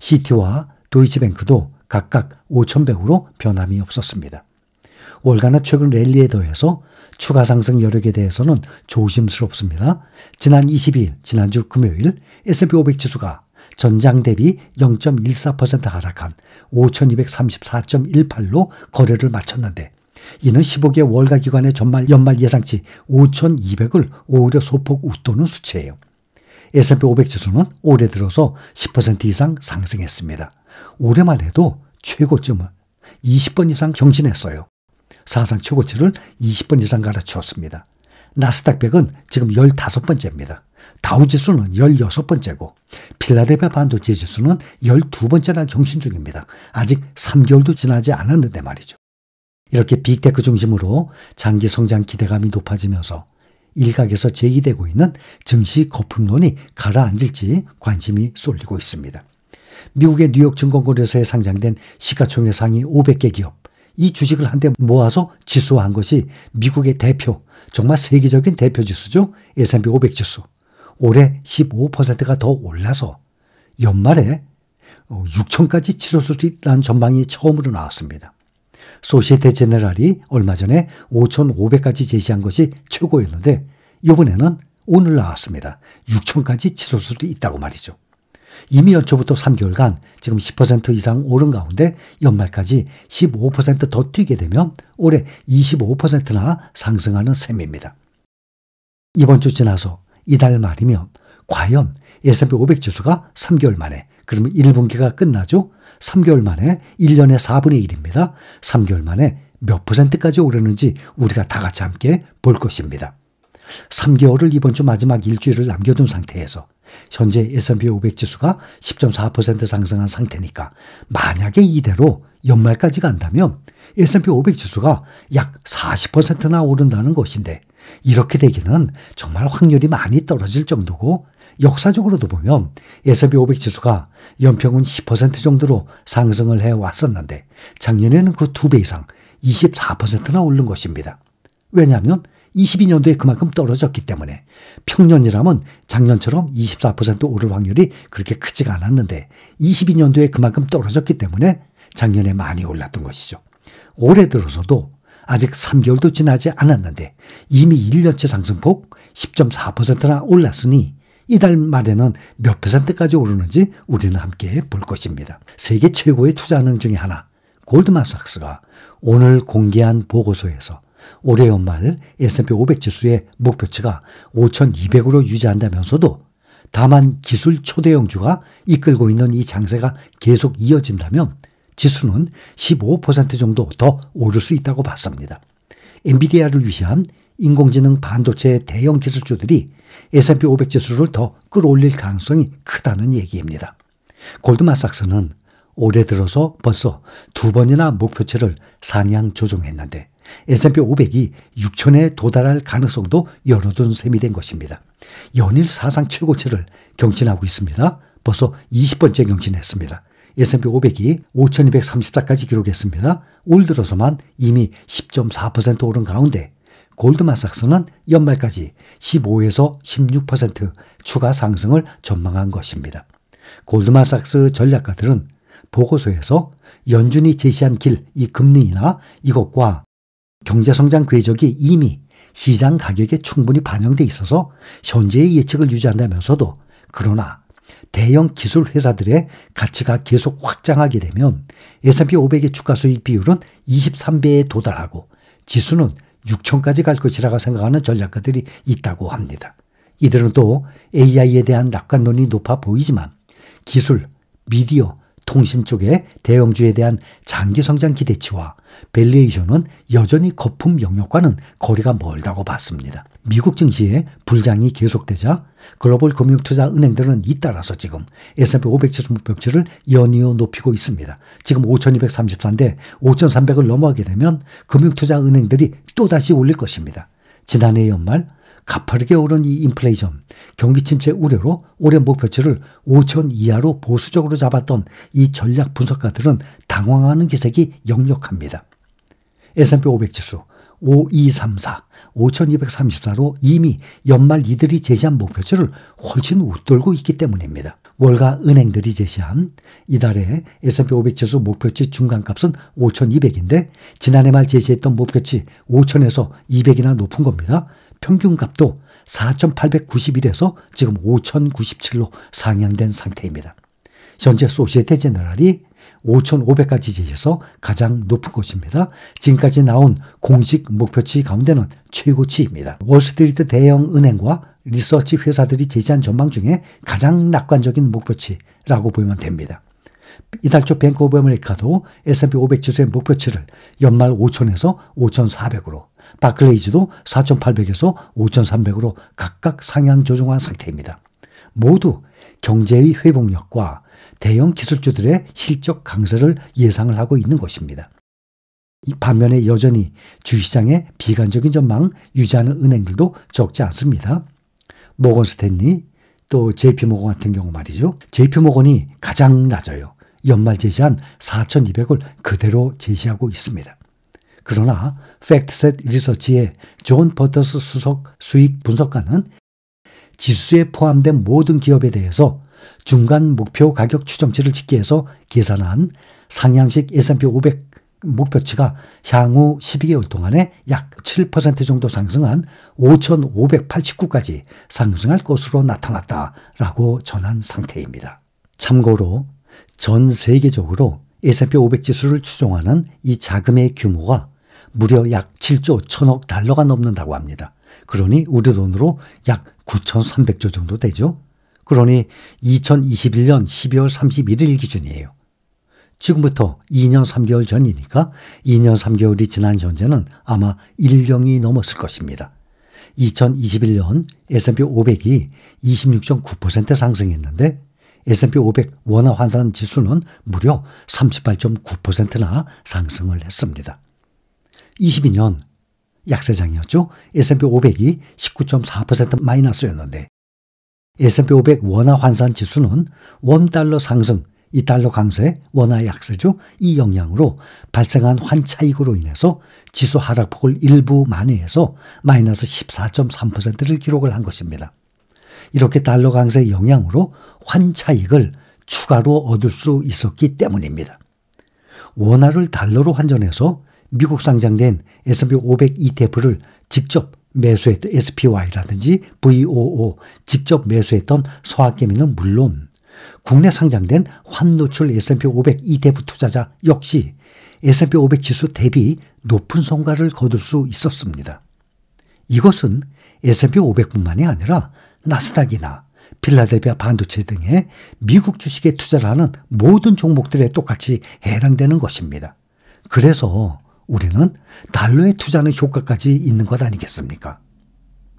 시티와 도이치뱅크도 각각 5,100으로 변함이 없었습니다. 월가나 최근 랠리에 더해서 추가 상승 여력에 대해서는 조심스럽습니다. 지난 22일, 지난주 금요일 S&P 500 지수가 전장 대비 0.14% 하락한 5,234.18로 거래를 마쳤는데, 이는 15개 월가 기관의 연말 예상치 5,200을 오히려 소폭 웃도는 수치예요. S&P 500 지수는 올해 들어서 10% 이상 상승했습니다. 올해만 해도 최고점을 20번 이상 경신했어요. 사상 최고치를 20번 이상 갈아치웠습니다. 나스닥 100은 지금 15번째입니다. 다우지수는 16번째고 필라델피아 반도체 지수는 12번째나 경신 중입니다. 아직 3개월도 지나지 않았는데 말이죠. 이렇게 빅테크 중심으로 장기 성장 기대감이 높아지면서 일각에서 제기되고 있는 증시 거품론이 가라앉을지 관심이 쏠리고 있습니다. 미국의 뉴욕 증권거래소에 상장된 시가총액 상위 500개 기업, 이 주식을 한데 모아서 지수화한 것이 미국의 대표, 정말 세계적인 대표 지수죠. S&P 500 지수. 올해 15%가 더 올라서 연말에 6천까지 치솟을 수 있다는 전망이 처음으로 나왔습니다. 소시에테 제네랄이 얼마 전에 5,500까지 제시한 것이 최고였는데 이번에는 오늘 나왔습니다. 6천까지 치솟을 수 있다고 말이죠. 이미 연초부터 3개월간 지금 10% 이상 오른 가운데 연말까지 15% 더 뛰게 되면 올해 25%나 상승하는 셈입니다. 이번 주 지나서 이달 말이면 과연 S&P 500 지수가 3개월 만에, 그러면 1분기가 끝나죠? 3개월 만에 1년의 4분의 1입니다. 3개월 만에 몇 %까지 오르는지 우리가 다 같이 함께 볼 것입니다. 3개월을 이번 주 마지막 일주일을 남겨둔 상태에서 현재 S&P 500 지수가 10.4% 상승한 상태니까 만약에 이대로 연말까지 간다면 S&P 500 지수가 약 40%나 오른다는 것인데, 이렇게 되기는 정말 확률이 많이 떨어질 정도고, 역사적으로도 보면 S&P 500 지수가 연평균 10% 정도로 상승을 해왔었는데 작년에는 그 2배 이상 24%나 오른 것입니다. 왜냐하면 22년도에 그만큼 떨어졌기 때문에 평년이라면 작년처럼 24% 오를 확률이 그렇게 크지가 않았는데 22년도에 그만큼 떨어졌기 때문에 작년에 많이 올랐던 것이죠. 올해 들어서도 아직 3개월도 지나지 않았는데 이미 1년째 상승폭 10.4%나 올랐으니 이달 말에는 몇 %까지 오르는지 우리는 함께 볼 것입니다. 세계 최고의 투자은행 중에 하나 골드만삭스가 오늘 공개한 보고서에서 올해 연말 S&P 500 지수의 목표치가 5,200으로 유지한다면서도 다만 기술 초대형주가 이끌고 있는 이 장세가 계속 이어진다면 지수는 15% 정도 더 오를 수 있다고 봤습니다. 엔비디아를 위시한 인공지능 반도체 대형 기술주들이 S&P 500 지수를 더 끌어올릴 가능성이 크다는 얘기입니다. 골드만삭스는 올해 들어서 벌써 2번이나 목표치를 상향 조정했는데 S&P 500이 6천에 도달할 가능성도 열어둔 셈이 된 것입니다. 연일 사상 최고치를 경신하고 있습니다. 벌써 20번째 경신했습니다. S&P 500이 5,234까지 기록했습니다. 올 들어서만 이미 10.4% 오른 가운데 골드만삭스는 연말까지 15에서 16% 추가 상승을 전망한 것입니다. 골드만삭스 전략가들은 보고서에서 연준이 제시한 길, 이 금리 인하 이것과 경제성장 궤적이 이미 시장 가격에 충분히 반영돼 있어서 현재의 예측을 유지한다면서도, 그러나 대형 기술 회사들의 가치가 계속 확장하게 되면 S&P 500의 주가 수익 비율은 23배에 도달하고 지수는 6천까지 갈 것이라고 생각하는 전략가들이 있다고 합니다. 이들은 또 AI에 대한 낙관론이 높아 보이지만 기술, 미디어, 통신 쪽의 대형주에 대한 장기 성장 기대치와 밸류에이션은 여전히 거품 영역과는 거리가 멀다고 봤습니다. 미국 증시의 불장이 계속되자 글로벌 금융투자 은행들은 잇따라서 지금 S&P 500 지수 목표치를 연이어 높이고 있습니다. 지금 5,234인데 5,300을 넘어가게 되면 금융투자 은행들이 또다시 올릴 것입니다. 지난해 연말 가파르게 오른 이 인플레이션, 경기 침체 우려로 올해 목표치를 5천 이하로 보수적으로 잡았던 이 전략 분석가들은 당황하는 기색이 역력합니다. S&P 500 지수 5234, 5234로 이미 연말 이들이 제시한 목표치를 훨씬 웃돌고 있기 때문입니다. 월가 은행들이 제시한 이달의 S&P 500 지수 목표치 중간값은 5,200인데 지난해 말 제시했던 목표치 5,000에서 200이나 높은 겁니다. 평균값도 4,891에서 지금 5,097로 상향된 상태입니다. 현재 소시에테 제너럴이 5,500까지 제시해서 가장 높은 곳입니다. 지금까지 나온 공식 목표치 가운데는 최고치입니다. 월스트리트 대형 은행과 리서치 회사들이 제시한 전망 중에 가장 낙관적인 목표치라고 보면 됩니다. 이달 초 뱅크 오브 아메리카도 S&P 500 지수의 목표치를 연말 5,000에서 5,400으로, 바클레이즈도 4,800에서 5,300으로 각각 상향 조정한 상태입니다. 모두 경제의 회복력과 대형 기술주들의 실적 강세를 예상을 하고 있는 것입니다. 반면에 여전히 주식시장의 비관적인 전망 유지하는 은행들도 적지 않습니다. 모건 스탠리, 또 JP모건 같은 경우 말이죠. JP모건이 가장 낮아요. 연말 제시한 4,200을 그대로 제시하고 있습니다. 그러나 팩트셋 리서치의 존 버터스 수석 수익 분석가는 지수에 포함된 모든 기업에 대해서 중간 목표 가격 추정치를 짓기 위해서 계산한 상향식 S&P 500 목표치가 향후 12개월 동안에 약 7% 정도 상승한 5,589까지 상승할 것으로 나타났다라고 전한 상태입니다. 참고로 전 세계적으로 S&P 500 지수를 추종하는 이 자금의 규모가 무려 약 7조 1,000억 달러가 넘는다고 합니다. 그러니 우리 돈으로 약 9,300조 정도 되죠. 그러니 2021년 12월 31일 기준이에요. 지금부터 2년 3개월 전이니까 2년 3개월이 지난 현재는 아마 1년이 넘었을 것입니다. 2021년 S&P 500이 26.9% 상승했는데 S&P 500 원화 환산 지수는 무려 38.9%나 상승을 했습니다. 22년 약세장이었죠. S&P 500이 19.4% 마이너스였는데 S&P 500 원화 환산 지수는 원달러 상승, 이 달러 강세, 원화 약세죠. 이 영향으로 발생한 환차익으로 인해서 지수 하락폭을 일부 만회해서 마이너스 14.3%를 기록을 한 것입니다. 이렇게 달러 강세 영향으로 환차익을 추가로 얻을 수 있었기 때문입니다. 원화를 달러로 환전해서 미국 상장된 S&P 500 ETF를 직접 매수했던 SPY라든지 VOO 직접 매수했던 서학개미는 물론 국내 상장된 환노출 S&P 500 ETF 투자자 역시 S&P 500 지수 대비 높은 성과를 거둘 수 있었습니다. 이것은 S&P 500뿐만이 아니라 나스닥이나 필라델피아 반도체 등의 미국 주식에 투자를 하는 모든 종목들에 똑같이 해당되는 것입니다. 그래서 우리는 달러에 투자하는 효과까지 있는 것 아니겠습니까?